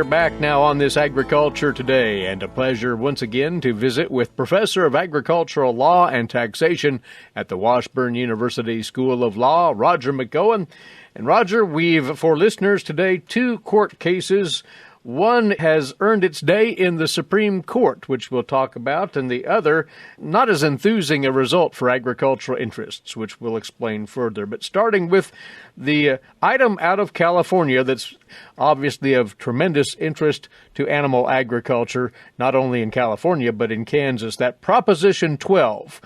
back now on this Agriculture Today, and a pleasure once again to visit with Professor of Agricultural Law and Taxation at the Washburn University School of Law, Roger McEowen. And Roger, we've, for listeners today, 2 court cases. One has earned its day in the Supreme Court, which we'll talk about, and the other, not as enthusing a result for agricultural interests, which we'll explain further. But starting with the item out of California that's obviously of tremendous interest to animal agriculture, not only in California, but in Kansas, that Proposition 12,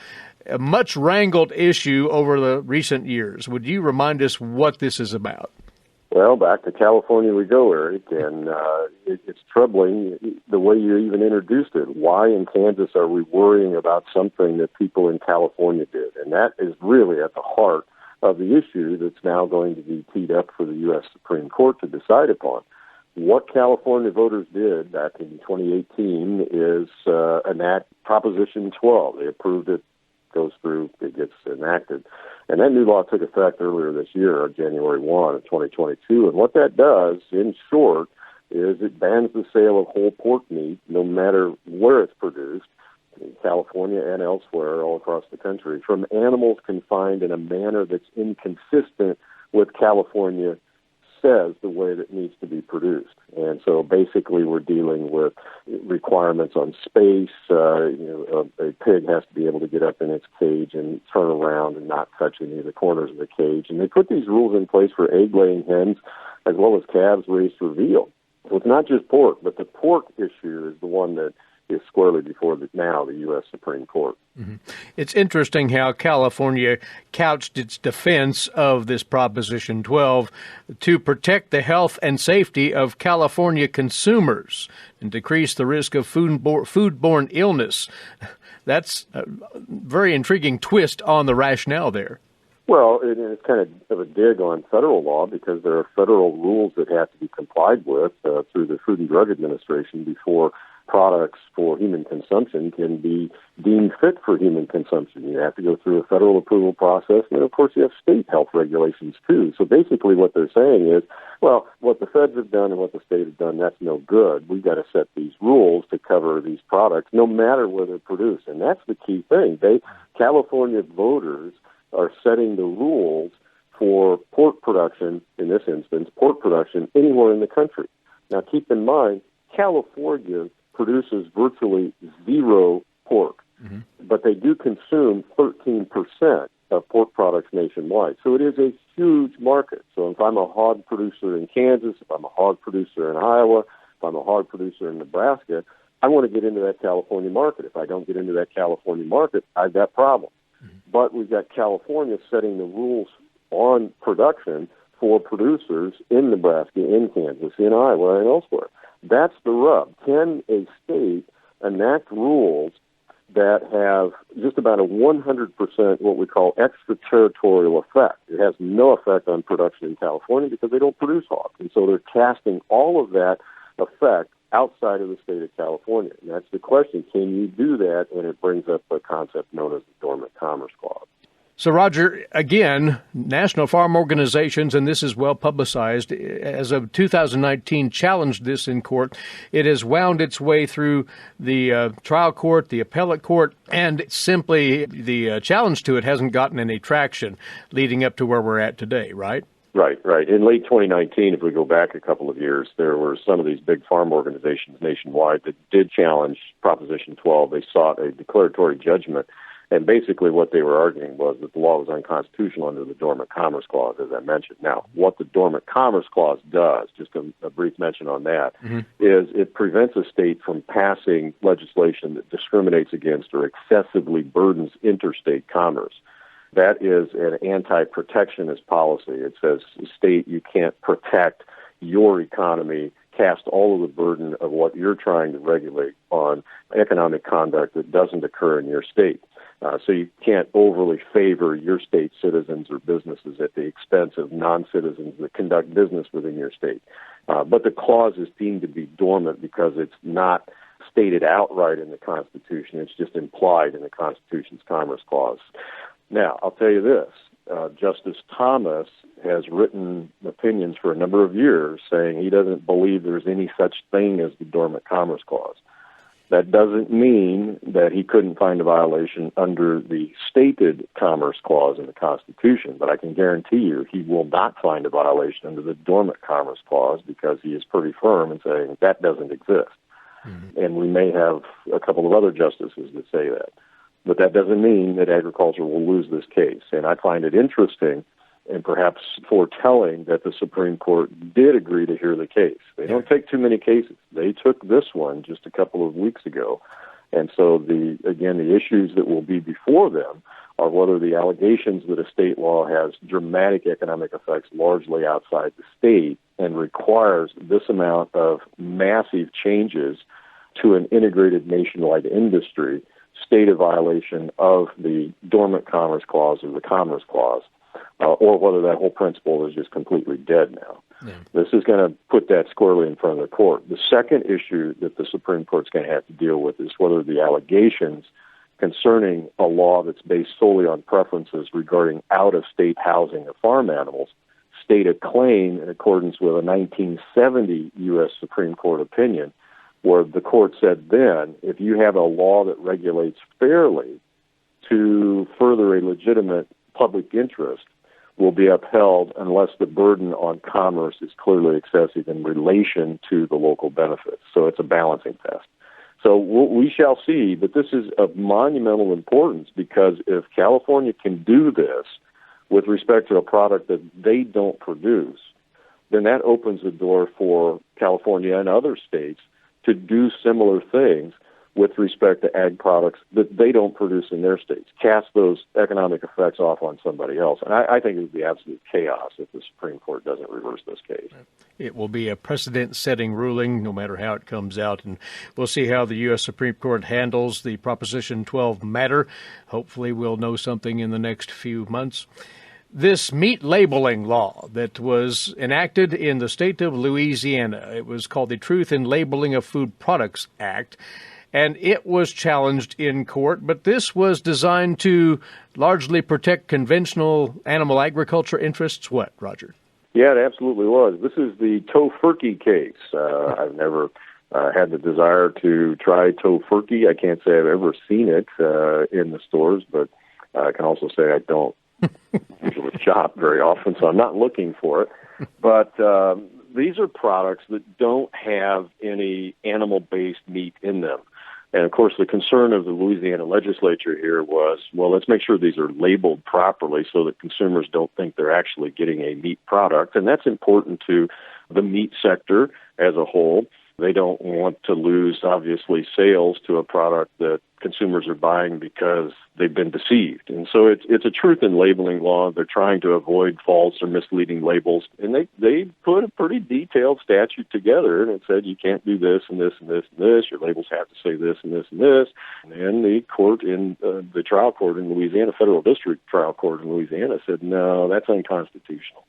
a much wrangled issue over the recent years. Would you remind us what this is about? Well, back to California we go, Eric, and it's troubling the way you even introduced it. Why in Kansas are we worrying about something that people in California did? And that is really at the heart of the issue that's now going to be teed up for the U.S. Supreme Court to decide upon. What California voters did back in 2018 is enact Proposition 12. They approved it, goes through, it gets enacted. And that new law took effect earlier this year, January 1 of 2022. And what that does, in short, is it bans the sale of whole pork meat, no matter where it's produced, in California and elsewhere all across the country, from animals confined in a manner that's inconsistent with California says the way that needs to be produced. And so basically we're dealing with requirements on space. A pig has to be able to get up in its cage and turn around and not touch any of the corners of the cage. And they put these rules in place for egg-laying hens as well as calves raised for veal. So it's not just pork, but the pork issue is the one that is squarely before the U.S. Supreme Court. Mm-hmm. It's interesting how California couched its defense of this Proposition 12 to protect the health and safety of California consumers and decrease the risk of foodborne illness. That's a very intriguing twist on the rationale there. Well, it's kind of a dig on federal law because there are federal rules that have to be complied with through the Food and Drug Administration before products for human consumption can be deemed fit for human consumption. You have to go through a federal approval process, and of course you have state health regulations too. So basically what they're saying is, well, what the feds have done and what the state has done, that's no good. We've got to set these rules to cover these products no matter where they're produced. And that's the key thing. California voters are setting the rules for pork production, in this instance, pork production anywhere in the country. Now keep in mind, California produces virtually zero pork, but they do consume 13% of pork products nationwide. So it is a huge market. So if I'm a hog producer in Kansas, if I'm a hog producer in Iowa, if I'm a hog producer in Nebraska, I want to get into that California market. If I don't get into that California market, I've got problems. But we've got California setting the rules on production for producers in Nebraska, in Kansas, in Iowa, and elsewhere. That's the rub. Can a state enact rules that have just about a 100% what we call extraterritorial effect? It has no effect on production in California because they don't produce hogs. And so they're casting all of that effect outside of the state of California. And that's the question. Can you do that? And it brings up a concept known as the Dormant Commerce Clause. So, Roger, again, national farm organizations, and this is well publicized, as of 2019 challenged this in court. It has wound its way through the trial court, the appellate court, and simply the challenge to it hasn't gotten any traction leading up to where we're at today, right? Right. In late 2019, if we go back a couple of years, there were some of these big farm organizations nationwide that did challenge Proposition 12. They sought a declaratory judgment. And basically what they were arguing was that the law was unconstitutional under the Dormant Commerce Clause, as I mentioned. Now, what the Dormant Commerce Clause does, just a brief mention on that, is it prevents a state from passing legislation that discriminates against or excessively burdens interstate commerce. That is an anti-protectionist policy. It says, state, you can't protect your economy, cast all of the burden of what you're trying to regulate on economic conduct that doesn't occur in your state. So you can't overly favor your state citizens or businesses at the expense of non-citizens that conduct business within your state. But the clause is deemed to be dormant because it's not stated outright in the Constitution. It's just implied in the Constitution's Commerce Clause. Now, I'll tell you this. Justice Thomas has written opinions for a number of years saying he doesn't believe there's any such thing as the Dormant Commerce Clause. That doesn't mean that he couldn't find a violation under the stated Commerce Clause in the Constitution, but I can guarantee you he will not find a violation under the Dormant Commerce Clause because he is pretty firm in saying that doesn't exist. Mm-hmm. And we may have a couple of other justices that say that. But that doesn't mean that agriculture will lose this case. And I find it interesting and perhaps foretelling that the Supreme Court did agree to hear the case. They don't take too many cases. They took this one just a couple of weeks ago. And so, the issues that will be before them are whether the allegations that a state law has dramatic economic effects largely outside the state and requires this amount of massive changes to an integrated nationwide industry state a violation of the Dormant Commerce Clause or the Commerce Clause, or whether that whole principle is just completely dead now. Yeah. This is going to put that squarely in front of the court. The second issue that the Supreme Court's going to have to deal with is whether the allegations concerning a law that's based solely on preferences regarding out-of-state housing of farm animals state a claim in accordance with a 1970 U.S. Supreme Court opinion, where the court said then, if you have a law that regulates fairly to further a legitimate public interest, will be upheld unless the burden on commerce is clearly excessive in relation to the local benefits. So it's a balancing test. So we shall see, but this is of monumental importance because if California can do this with respect to a product that they don't produce, then that opens the door for California and other states to do similar things with respect to ag products that they don't produce in their states, cast those economic effects off on somebody else. And I think it would be absolute chaos if the Supreme Court doesn't reverse this case. It will be a precedent-setting ruling, no matter how it comes out, and we'll see how the U.S. Supreme Court handles the Proposition 12 matter. Hopefully we'll know something in the next few months. This meat labeling law that was enacted in the state of Louisiana, it was called the Truth in Labeling of Food Products Act, and it was challenged in court, but this was designed to largely protect conventional animal agriculture interests. What, Roger? Yeah, it absolutely was. This is the tofurkey case. I've never had the desire to try tofurkey. I can't say I've ever seen it in the stores, but I can also say I don't usually shop very often, so I'm not looking for it. But these are products that don't have any animal-based meat in them. And, of course, the concern of the Louisiana legislature here was, well, let's make sure these are labeled properly so that consumers don't think they're actually getting a meat product. And that's important to the meat sector as a whole. They don't want to lose, obviously, sales to a product that consumers are buying because they've been deceived. And so it's a truth in labeling law. They're trying to avoid false or misleading labels. And they put a pretty detailed statute together, and it said you can't do this and this and this and this. Your labels have to say this and this and this. And the court in the trial court in Louisiana, federal district trial court in Louisiana, said, no, that's unconstitutional.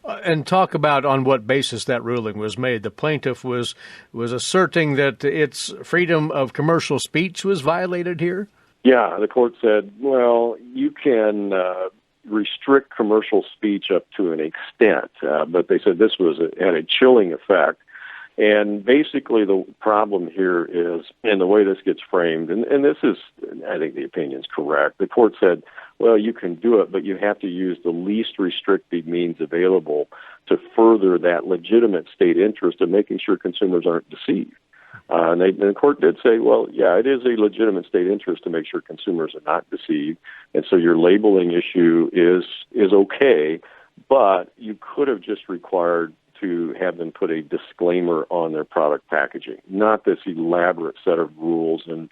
And talk about on what basis that ruling was made. The plaintiff was asserting that its freedom of commercial speech was violated here? Yeah, the court said, well, you can restrict commercial speech up to an extent, but they said this had a chilling effect. And basically the problem here is, and the way this gets framed, and this is, I think the opinion's correct, the court said, well, you can do it, but you have to use the least restrictive means available to further that legitimate state interest of making sure consumers aren't deceived. And the court did say, well, yeah, it is a legitimate state interest to make sure consumers are not deceived, and so your labeling issue is okay, but you could have just required to have them put a disclaimer on their product packaging, not this elaborate set of rules and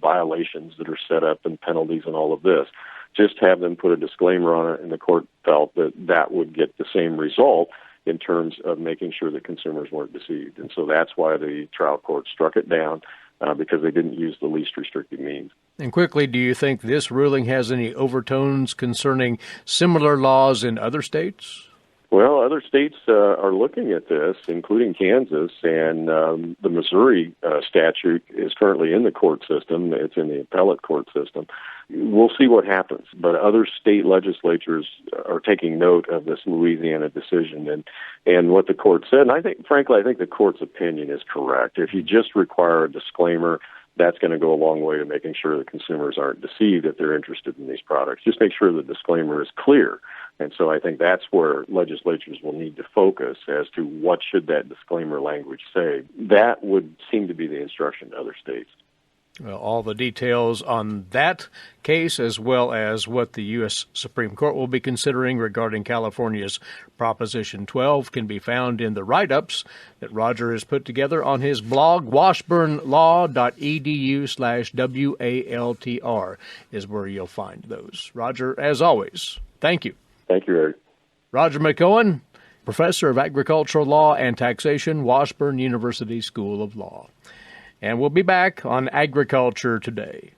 violations that are set up and penalties and all of this. Just have them put a disclaimer on it, and the court felt that would get the same result in terms of making sure that consumers weren't deceived. And so that's why the trial court struck it down, because they didn't use the least restrictive means. And quickly, do you think this ruling has any overtones concerning similar laws in other states? Well, other states are looking at this, including Kansas, and the Missouri statute is currently in the court system. It's in the appellate court system. We'll see what happens, but other state legislatures are taking note of this Louisiana decision and what the court said. And I think the court's opinion is correct. If you just require a disclaimer, that's going to go a long way to making sure that consumers aren't deceived if they're interested in these products. Just make sure the disclaimer is clear. And so I think that's where legislatures will need to focus as to what should that disclaimer language say. That would seem to be the instruction to other states. Well, all the details on that case, as well as what the U.S. Supreme Court will be considering regarding California's Proposition 12, can be found in the write-ups that Roger has put together on his blog. washburnlaw.edu/WALTR is where you'll find those. Roger, as always, thank you. Thank you, Eric. Roger McEowen, Professor of Agricultural Law and Taxation, Washburn University School of Law. And we'll be back on Agriculture Today.